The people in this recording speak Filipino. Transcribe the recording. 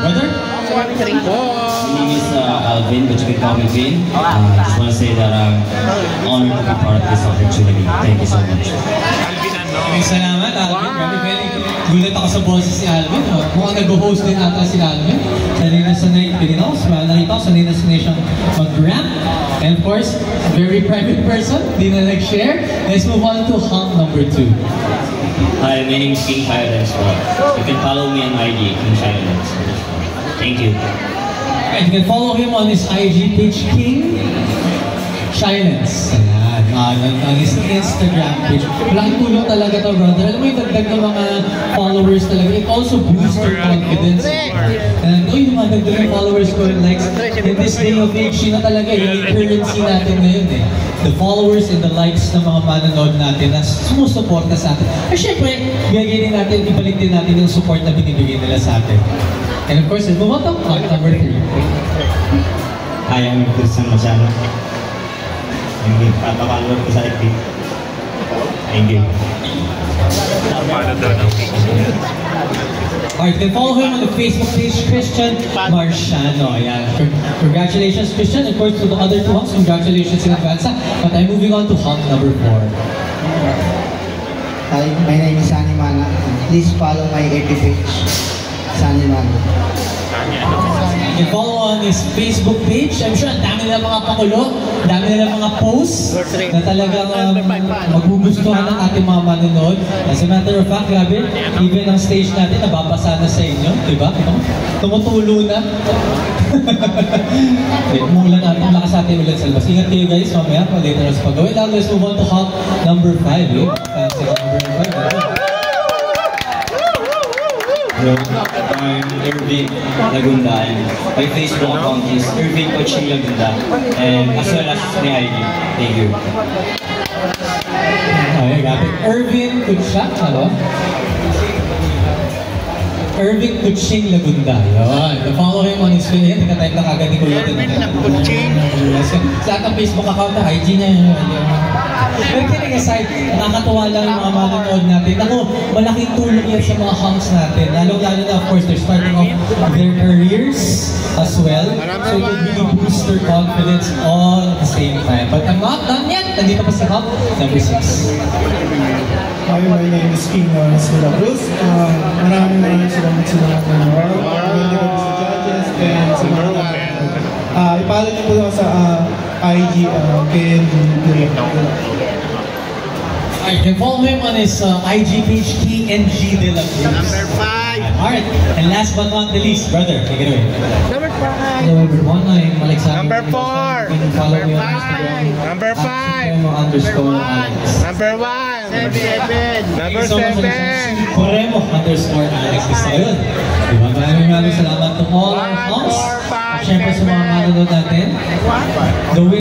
Brother? My name is Alvin, but you can call me Vin. I just want to say that I'm honored to be part of this opportunity. Thank you so much. Maraming salamat, Alvin. Very gulat ako sa boses ni Alvin. Mukhang nag-host din ata si Alvin. Sanay na sanay Pilinos. Nakita ko, sanay na sanay siyang mag-rap. And of course, very private person. Di na nag-share. Let's move on to hunk number 2. Hi, my name is King Silence. You can follow me on IG, King Silence. Thank you. And you can follow him on his IG page, King Silence. Ayan, on his Instagram page. Malaking tulong talaga to, brother. Alam mo yung dagdag ng mga followers talaga. It also boosts your confidence. And yung mga dagdag ng followers ko and likes. In this day of age, yun na talaga yung currency natin ngayon eh. The followers and the likes ng mga manonood natin na sumusuporta sa atin. At syempre, bigay din natin, ibalik din natin yung support na binibigay nila sa atin. And of course, let's move on to hunk number 3. Hi, I'm Christian Machado. Yung papapalor ko sa FB. Thank you. Alright, you can follow him on the Facebook page, Christian Marciano. Ayan. Congratulations, Christian. Of course, to the other 2 hunks, congratulations in advance. But I'm moving on to hunk number 4. Hi, my name is Sunny Mana. Please follow my FB page, Sunny Mana. You can follow on his Facebook page. I'm sure ang dami nila mga pakulo, dami nila mga posts na talagang magbugustuhan ng ating mga manonood. As a matter of fact, grabe, even ang stage natin nababasa na sa inyo, diba? Tumutulo na. Umulan natin, lakas natin ulan sa labas. Ingat kayo guys, mamaya, later as pag-gawin. Now, let's move on to hunk number 5. Fancy number 5. Hello, I'm Irvin Lagunda and my Facebook account is Irvin Coaching Lagunda and as well as my IG. Thank you. Okay, got it. Irvin Kutsak, ano? Irvin Kutsing Lagunda. Yun. Follow him on his Facebook. Tika-type na kagad ni Kuya. Sa ating Facebook account na IG niya yun. Pero kidding aside, nakakatuwa lang yung mga manonood natin. Ako, malaking tulong yan sa mga hunks natin. Lalo-lalo na, of course, they're starting off their careers as well. So it will really boost their confidence all at the same time. But I'm not done yet. Nandito pa si hunk number 6. Hi, my name is King Sula Cruz. Maraming salamat sa mga nanonood. Maraming sa judges and sa mga nanonood. Ipalo niyo po sa IG KNG. You can follow him on his IG page, KNG De La Cruz. Number 5. Alright, and last but not the least, brother, take it away. Number 5. Hello everyone, I'm Alexander. Number 4. You can follow me on Instagram. Number 5. _Alex. Number 1. Number 7. Corremo_Alex. Gusto ko yun. Diba? Maraming salamat to all our hunks. At syempre sa mga manonood natin.